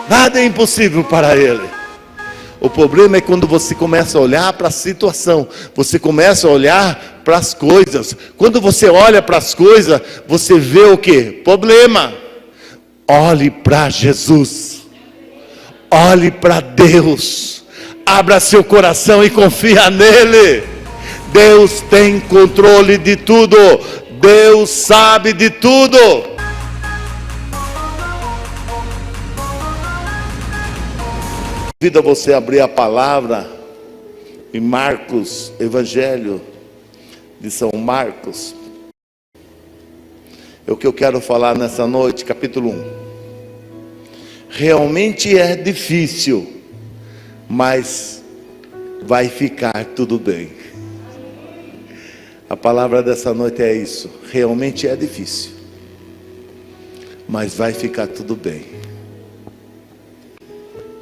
Nada é impossível para Ele. O problema é quando você começa a olhar para a situação, você começa a olhar para as coisas. Quando você olha para as coisas, você vê o quê? Problema. Olhe para Jesus. Olhe para Deus. Abra seu coração e confia nele. Deus tem controle de tudo. Deus sabe de tudo. Convido você a abrir a palavra em Marcos, Evangelho de São Marcos. É o que eu quero falar nessa noite, capítulo 1. Realmente é difícil, mas vai ficar tudo bem. A palavra dessa noite é isso. Realmente é difícil, mas vai ficar tudo bem.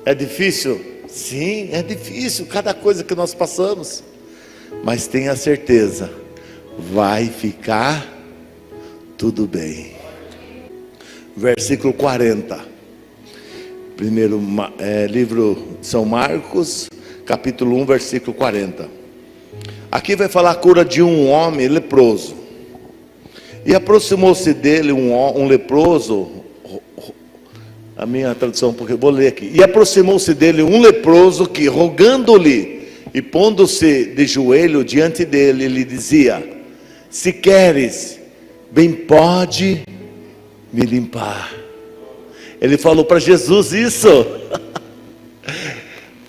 É difícil? Sim, é difícil cada coisa que nós passamos. Mas tenha certeza, vai ficar tudo bem. Versículo 40. Primeiro livro de São Marcos, capítulo 1, versículo 40. Aqui vai falar a cura de um homem leproso. E aproximou-se dele um leproso. A minha tradução, porque eu vou ler aqui. E aproximou-se dele um leproso que, rogando-lhe e pondo-se de joelho diante dele, lhe dizia: se queres, bem pode me limpar. Ele falou para Jesus isso.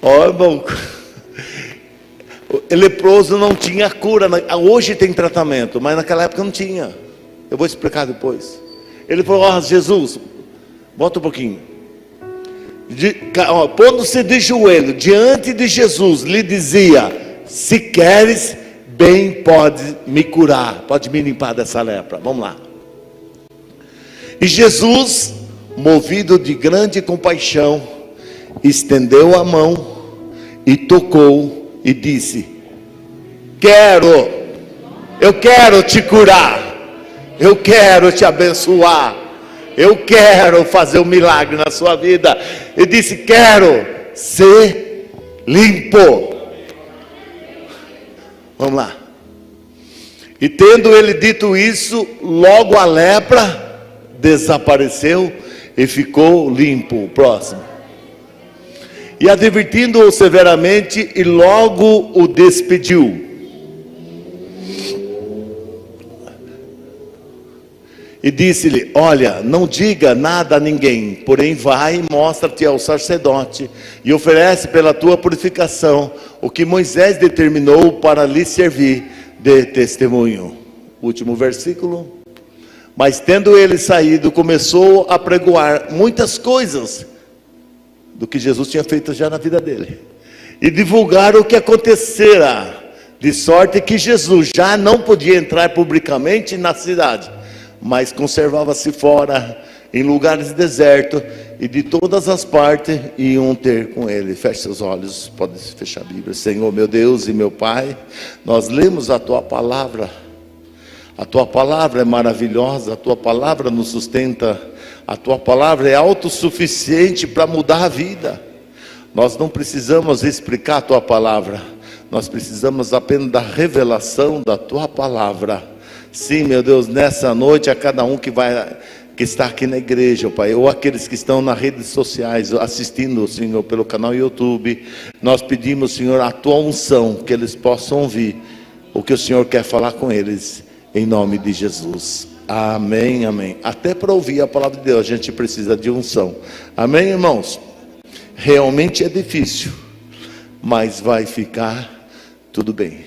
Ó, irmão, o leproso não tinha cura. Hoje tem tratamento, mas naquela época não tinha. Eu vou explicar depois. Ele falou: ó, Jesus, volta um pouquinho. Pondo-se de joelho diante de Jesus, lhe dizia: se queres, bem pode me curar, pode me limpar dessa lepra. Vamos lá. E Jesus, movido de grande compaixão, estendeu a mão e tocou e disse: eu quero te curar, eu quero te abençoar, eu quero fazer um milagre na sua vida. Ele disse: quero ser limpo. Vamos lá. E tendo ele dito isso, logo a lepra desapareceu e ficou limpo. Próximo. E advertindo-o severamente, e logo o despediu. E disse-lhe: olha, não diga nada a ninguém, porém vai e mostra-te ao sacerdote, e oferece pela tua purificação o que Moisés determinou para lhe servir de testemunho. Último versículo. Mas tendo ele saído, começou a pregoar muitas coisas do que Jesus tinha feito já na vida dele, e divulgar o que acontecera, de sorte que Jesus já não podia entrar publicamente na cidade, mas conservava-se fora, em lugares desertos, e de todas as partes iam ter com ele. Feche seus olhos, pode fechar a Bíblia. Senhor meu Deus e meu Pai, nós lemos a Tua Palavra. A Tua Palavra é maravilhosa, a Tua Palavra nos sustenta, a Tua Palavra é autossuficiente para mudar a vida. Nós não precisamos explicar a Tua Palavra, nós precisamos apenas da revelação da Tua Palavra. Sim, meu Deus, nessa noite a cada um que está aqui na igreja, Pai, ou aqueles que estão nas redes sociais assistindo, Senhor, pelo canal YouTube, nós pedimos, Senhor, a Tua unção, que eles possam ouvir o que o Senhor quer falar com eles, em nome de Jesus. Amém, amém. Até para ouvir a palavra de Deus a gente precisa de unção. Amém, irmãos? Realmente é difícil, mas vai ficar tudo bem.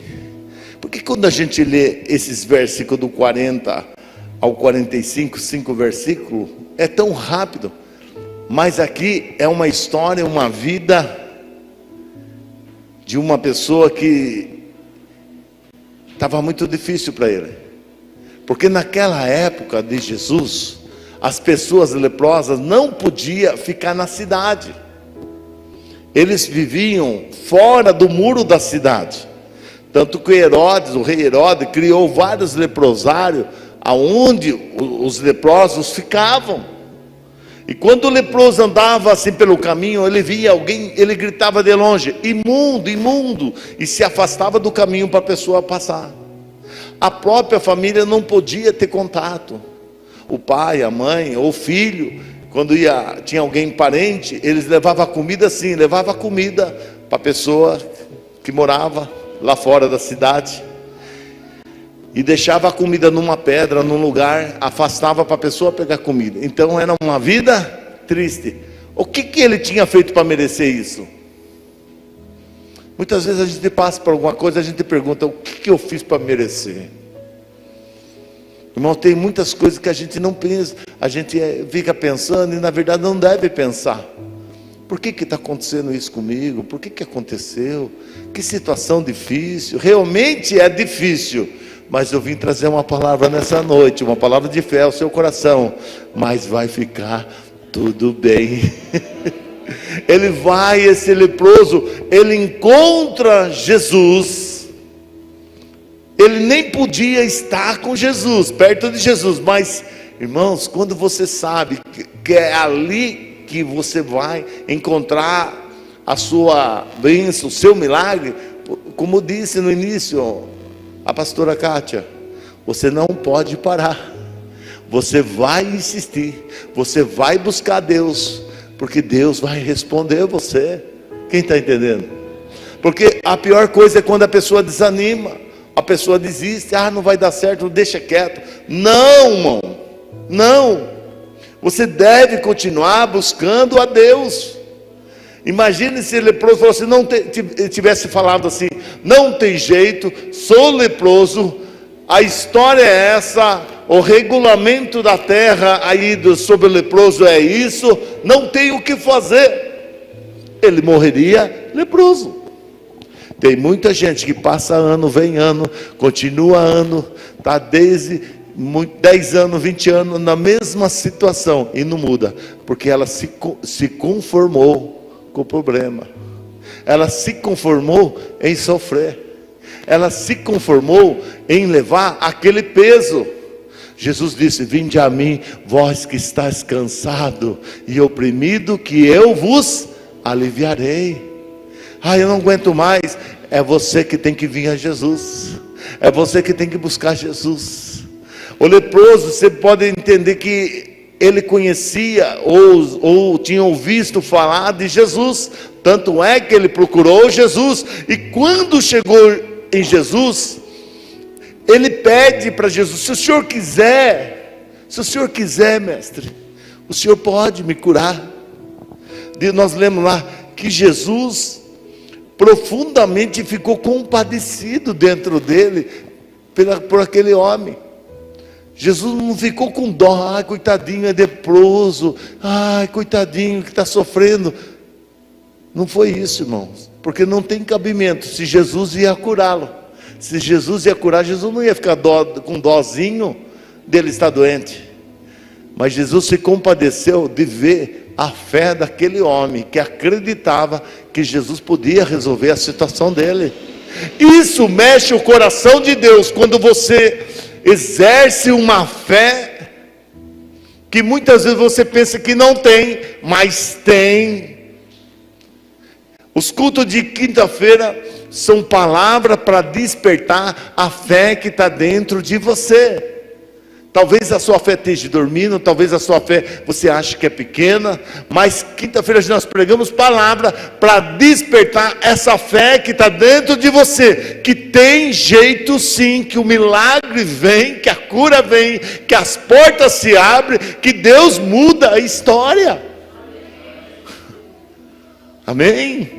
Porque quando a gente lê esses versículos do 40 ao 45, 5 versículos, é tão rápido. Mas aqui é uma história, uma vida de uma pessoa que estava muito difícil para ele. Porque naquela época de Jesus, as pessoas leprosas não podiam ficar na cidade. Eles viviam fora do muro da cidade. Tanto que Herodes, o rei Herodes, criou vários leprosários, aonde os leprosos ficavam. E quando o leproso andava assim pelo caminho, ele via alguém, ele gritava de longe: imundo, imundo, e se afastava do caminho para a pessoa passar. A própria família não podia ter contato. O pai, a mãe ou o filho, quando tinha alguém parente, eles levavam a comida assim, levava a comida para a pessoa que morava lá fora da cidade, e deixava a comida numa pedra, num lugar, afastava para a pessoa pegar comida. Então era uma vida triste. O que ele tinha feito para merecer isso? Muitas vezes a gente passa por alguma coisa, a gente pergunta: o que eu fiz para merecer? Irmão, tem muitas coisas que a gente não pensa, a gente fica pensando e na verdade não deve pensar. Por que está acontecendo isso comigo? Por que aconteceu? Que situação difícil. Realmente é difícil, mas eu vim trazer uma palavra nessa noite, uma palavra de fé ao seu coração. Mas vai ficar tudo bem. Esse leproso, ele encontra Jesus. Ele nem podia estar com Jesus, perto de Jesus. Mas, irmãos, quando você sabe que é ali que você vai encontrar a sua bênção, o seu milagre, como disse no início a pastora Kátia, você não pode parar, você vai insistir, você vai buscar Deus, porque Deus vai responder você. Quem está entendendo? Porque a pior coisa é quando a pessoa desanima, a pessoa desiste: não vai dar certo, deixa quieto. Não, irmão, não, você deve continuar buscando a Deus. Imagine se o leproso tivesse falado assim: não tem jeito, sou leproso, a história é essa, o regulamento da terra aí sobre o leproso é isso, não tem o que fazer. Ele morreria leproso. Tem muita gente que passa ano, vem ano, continua ano, está desde 10 anos, 20 anos na mesma situação e não muda, porque ela se conformou com o problema, ela se conformou em sofrer, ela se conformou em levar aquele peso. Jesus disse: vinde a mim, vós que estáis cansado e oprimido, que eu vos aliviarei. Eu não aguento mais. É você que tem que vir a Jesus, é você que tem que buscar Jesus. O leproso, você pode entender que ele conhecia ou tinha ouvido falar de Jesus, tanto é que ele procurou Jesus, e quando chegou em Jesus, ele pede para Jesus: se o senhor quiser, mestre, o senhor pode me curar. Nós lemos lá que Jesus profundamente ficou compadecido dentro dele por aquele homem. Jesus não ficou com dó: coitadinho, é leproso, coitadinho que está sofrendo. Não foi isso, irmãos, porque não tem cabimento. Se Jesus ia curá-lo, se Jesus ia curar, Jesus não ia ficar com dózinho dele estar doente. Mas Jesus se compadeceu de ver a fé daquele homem que acreditava que Jesus podia resolver a situação dele. Isso mexe o coração de Deus, quando você exerce uma fé que muitas vezes você pensa que não tem, mas tem. Os cultos de quinta-feira são palavras para despertar a fé que está dentro de você. Talvez a sua fé esteja dormindo, talvez a sua fé você ache que é pequena, mas quinta-feira nós pregamos palavra para despertar essa fé que está dentro de você, que tem jeito sim, que o milagre vem, que a cura vem, que as portas se abrem, que Deus muda a história. Amém?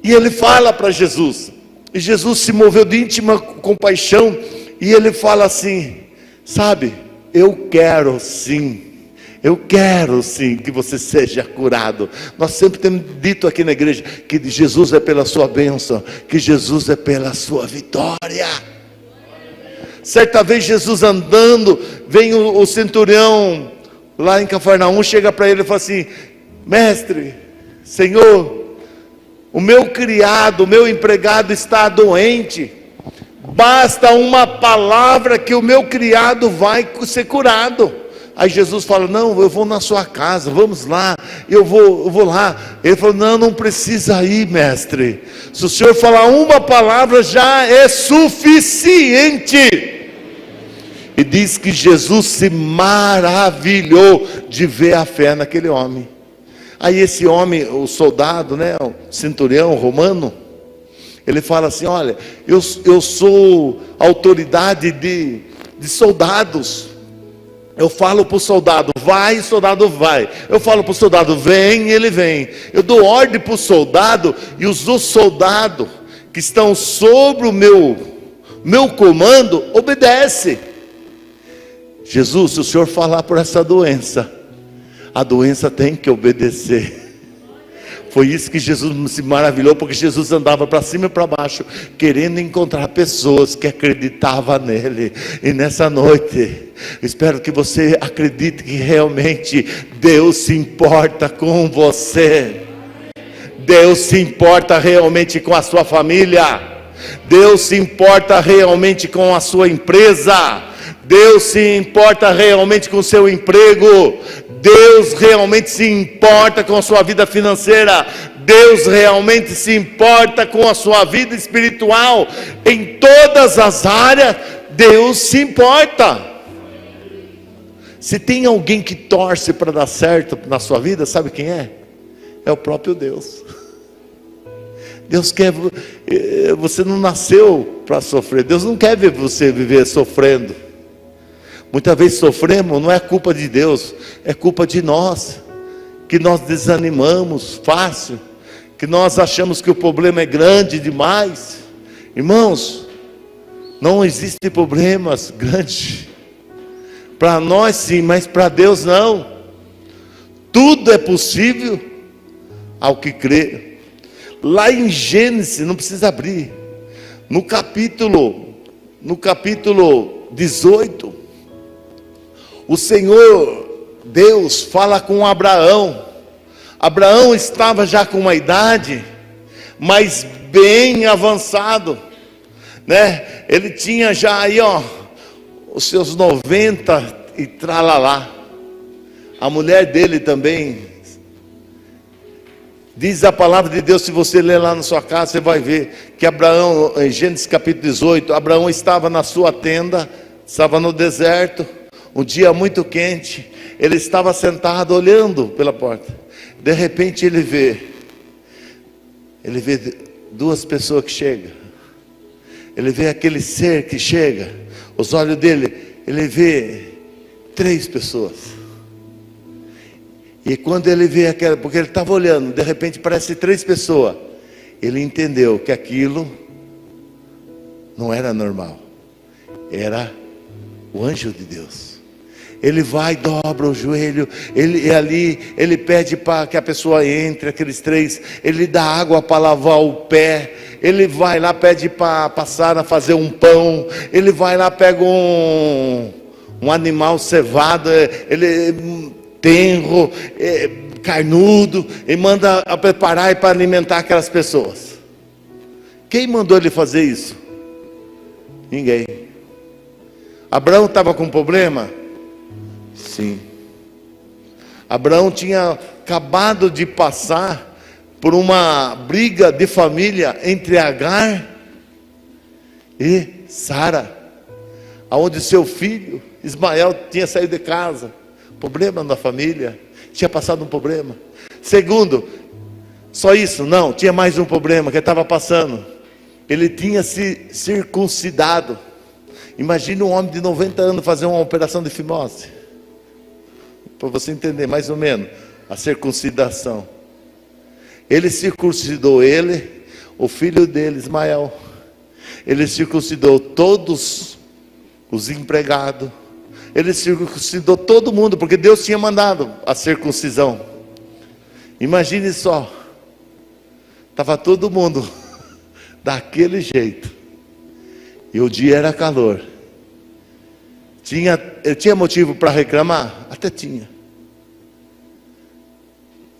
E ele fala para Jesus, e Jesus se moveu de íntima compaixão, e ele fala assim: sabe, eu quero sim que você seja curado. Nós sempre temos dito aqui na igreja que Jesus é pela sua bênção, que Jesus é pela sua vitória. Certa vez Jesus andando, vem o centurião lá em Cafarnaum, chega para ele e fala assim: mestre, Senhor, o meu criado, o meu empregado está doente, basta uma palavra que o meu criado vai ser curado. Aí Jesus fala: não, eu vou na sua casa, vamos lá, eu vou lá. Ele falou: não, não precisa ir, mestre. Se o senhor falar uma palavra já é suficiente. E diz que Jesus se maravilhou de ver a fé naquele homem. Aí esse homem, o soldado, né, o centurião romano, ele fala assim: olha, eu sou autoridade de soldados. Eu falo para o soldado: vai, o soldado vai. Eu falo para o soldado: vem, ele vem. Eu dou ordem para o soldado, e os soldados que estão sobre o meu comando obedecem. Jesus, se o senhor falar por essa doença, a doença tem que obedecer. Foi isso que Jesus se maravilhou, porque Jesus andava para cima e para baixo, querendo encontrar pessoas que acreditavam nele. E nessa noite, espero que você acredite que realmente Deus se importa com você. Deus se importa realmente com a sua família. Deus se importa realmente com a sua empresa. Deus se importa realmente com o seu emprego. Deus realmente se importa com a sua vida financeira. Deus realmente se importa com a sua vida espiritual. Em todas as áreas, Deus se importa. Se tem alguém que torce para dar certo na sua vida, sabe quem é? É o próprio Deus. Deus quer, você não nasceu para sofrer. Deus não quer ver você viver sofrendo. Muitas vezes sofremos, não é culpa de Deus, é culpa de nós, que nós desanimamos fácil, que nós achamos que o problema é grande demais. Irmãos, não existem problemas grandes, para nós sim, mas para Deus não. Tudo é possível ao que crê. Lá em Gênesis, não precisa abrir, no capítulo 18, o Senhor Deus fala com Abraão. Abraão estava já com uma idade, mas bem avançado, né? Ele tinha já aí, os seus 90 e tralalá. A mulher dele também. Diz a palavra de Deus, se você ler lá na sua casa, você vai ver que Abraão, em Gênesis capítulo 18, Abraão estava na sua tenda, estava no deserto, um dia muito quente. Ele estava sentado olhando pela porta. De repente ele vê duas pessoas que chegam. Ele vê aquele ser que chega. Os olhos dele, ele vê 3 pessoas. E quando ele vê aquela, porque ele estava olhando, de repente parece 3 pessoas. Ele entendeu que aquilo não era normal. Era o anjo de Deus. Ele vai, dobra o joelho, ele pede para que a pessoa entre, aqueles 3, ele dá água para lavar o pé, ele vai lá, pede para passar a fazer um pão, ele vai lá, pega um animal cevado, tenro, carnudo, e manda a preparar para alimentar aquelas pessoas. Quem mandou ele fazer isso? Ninguém. Abraão estava com problema? Sim. Abraão tinha acabado de passar por uma briga de família entre Agar e Sara, aonde seu filho Ismael tinha saído de casa. Problema na família, tinha passado um problema. Segundo, só isso? Não, tinha mais um problema que estava passando. Ele tinha se circuncidado. Imagina um homem de 90 anos fazer uma operação de fimose. Para você entender mais ou menos a circuncidação. Ele circuncidou o filho dele, Ismael. Ele circuncidou todos os empregados. Ele circuncidou todo mundo, porque Deus tinha mandado a circuncisão. Imagine só. Estava todo mundo daquele jeito. E o dia era calor. Ele tinha motivo para reclamar? Até tinha.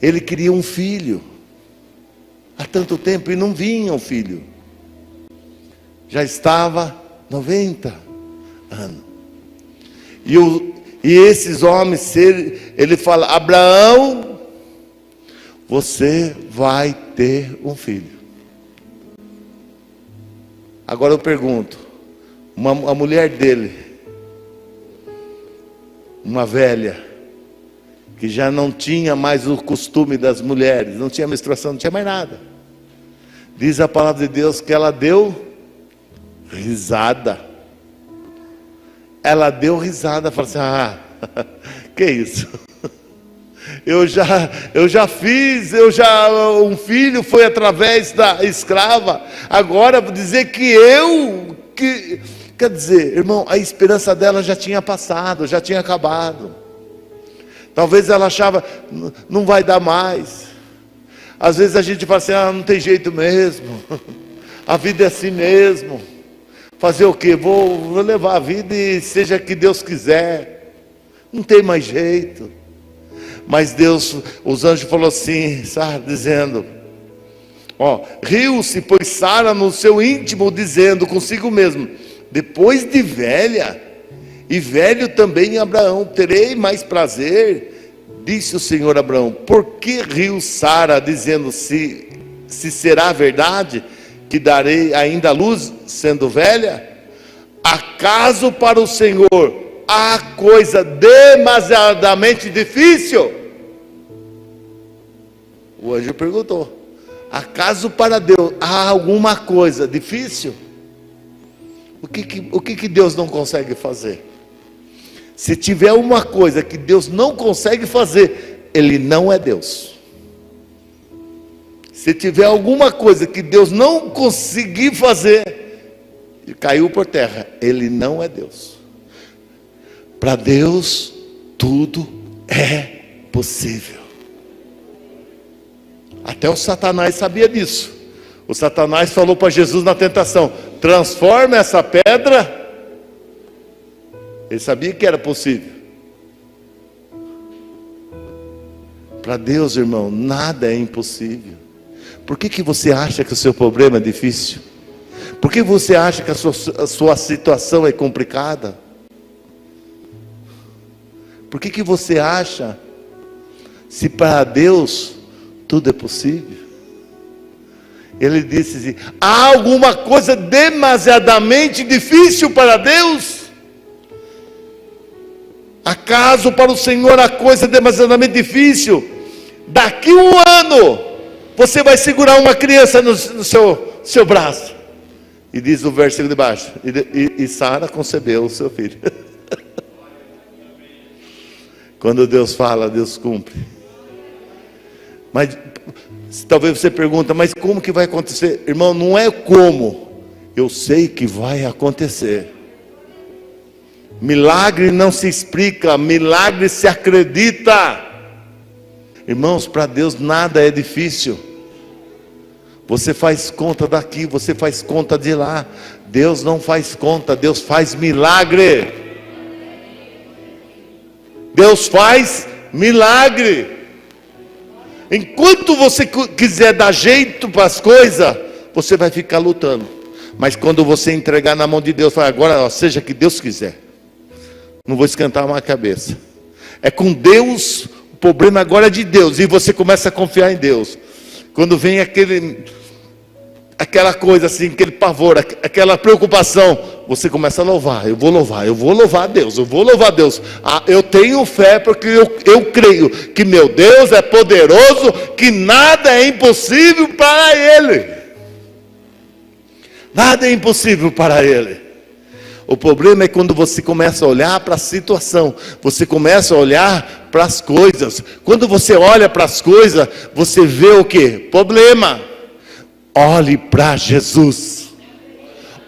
Ele queria um filho. Há tanto tempo e não vinha um filho. Já estava 90 anos. E esses homens, ele fala: Abraão, você vai ter um filho. Agora eu pergunto, a mulher dele, uma velha, que já não tinha mais o costume das mulheres, não tinha menstruação, não tinha mais nada. Diz a palavra de Deus que ela deu risada. Ela deu risada, falou assim: que isso? Eu já fiz, um filho foi através da escrava, agora vou dizer quer dizer, irmão, a esperança dela já tinha passado, já tinha acabado. Talvez ela achava, não vai dar mais. Às vezes a gente fala assim: não tem jeito mesmo, a vida é assim mesmo, fazer o quê? Vou levar a vida e seja que Deus quiser, não tem mais jeito. Mas Deus, os anjos falaram assim, Sara, dizendo, riu-se, pois Sara no seu íntimo, dizendo consigo mesmo: depois de velha, e velho também Abraão, terei mais prazer. Disse o Senhor a Abraão: por que riu Sara, dizendo, se será verdade que darei ainda a luz, sendo velha? Acaso para o Senhor há coisa demasiadamente difícil? O anjo perguntou: acaso para Deus há alguma coisa difícil? O que Deus não consegue fazer? Se tiver uma coisa que Deus não consegue fazer, Ele não é Deus. Se tiver alguma coisa que Deus não conseguir fazer, e caiu por terra, Ele não é Deus. Para Deus tudo é possível. Até o Satanás sabia disso. O Satanás falou para Jesus na tentação: transforma essa pedra. Ele sabia que era possível. Para Deus, irmão, nada é impossível. Por que você acha que o seu problema é difícil? Por que você acha que a sua situação é complicada? Por que você acha, se para Deus tudo é possível? Ele disse assim: há alguma coisa demasiadamente difícil para Deus? Acaso para o Senhor a coisa demasiadamente difícil? Daqui um ano, você vai segurar uma criança no seu braço. E diz o versículo de baixo: e Sara concebeu o seu filho. Quando Deus fala, Deus cumpre. Mas talvez você pergunta: mas como que vai acontecer? Irmão, não é como, eu sei que vai acontecer. Milagre não se explica, milagre se acredita. Irmãos, para Deus nada é difícil. Você faz conta daqui, você faz conta de lá. Deus não faz conta, Deus faz milagre. Deus faz milagre. Enquanto você quiser dar jeito para as coisas, você vai ficar lutando. Mas quando você entregar na mão de Deus, fala: agora seja que Deus quiser, não vou esquentar uma cabeça. É com Deus, o problema agora é de Deus. E você começa a confiar em Deus. Quando vem aquela coisa assim, aquele pavor, aquela preocupação, você começa a louvar. Eu vou louvar a Deus, eu vou louvar a Deus. Eu tenho fé porque eu creio que meu Deus é poderoso, que nada é impossível para Ele. Nada é impossível para Ele. O problema é quando você começa a olhar para a situação, você começa a olhar para as coisas. Quando você olha para as coisas, você vê o que? Problema. Olhe para Jesus,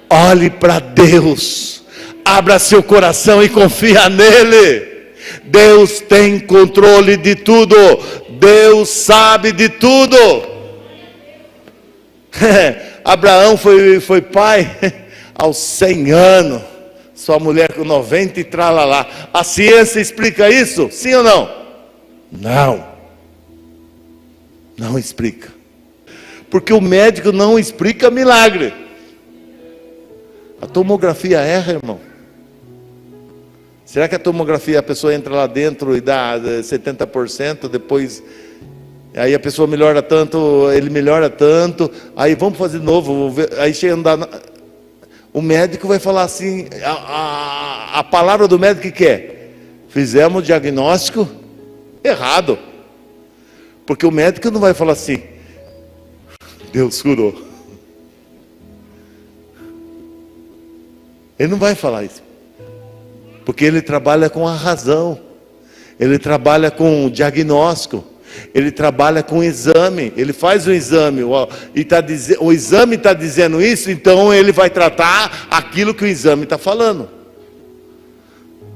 olhe para Deus, abra seu coração e confia nele. Deus tem controle de tudo, Deus sabe de tudo. Abraão foi pai aos 100 anos, sua mulher com 90 e tralalá. A ciência explica isso? Sim ou não? Não explica. Porque o médico não explica milagre. A tomografia erra, irmão. Será que a tomografia, a pessoa entra lá dentro e dá 70%, depois aí a pessoa melhora tanto, ele melhora tanto, aí vamos fazer de novo, aí chega a andar, o médico vai falar assim, a palavra do médico que é? Fizemos o diagnóstico errado. Porque o médico não vai falar assim, Deus curou. Ele não vai falar isso. Porque ele trabalha com a razão. Ele trabalha com o diagnóstico. Ele trabalha com o exame. Ele faz o exame. E o exame está dizendo isso, então ele vai tratar aquilo que o exame está falando.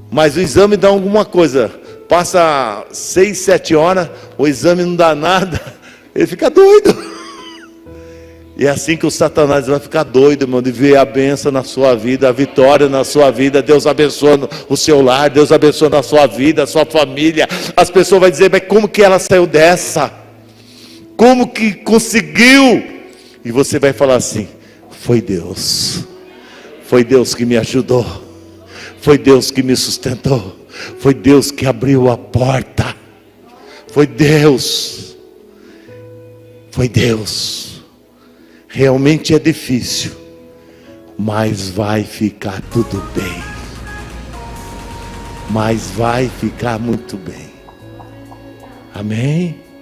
Mas o exame dá alguma coisa. Passa 6, 7 horas, o exame não dá nada, ele fica doido. E é assim que o Satanás vai ficar doido, irmão, de ver a bênção na sua vida, a vitória na sua vida, Deus abençoando o seu lar, Deus abençoando a sua vida, a sua família. As pessoas vão dizer, mas como que ela saiu dessa? Como que conseguiu? E você vai falar assim, foi Deus que me ajudou, foi Deus que me sustentou, foi Deus que abriu a porta, foi Deus. Realmente é difícil, mas vai ficar tudo bem, mas vai ficar muito bem, amém?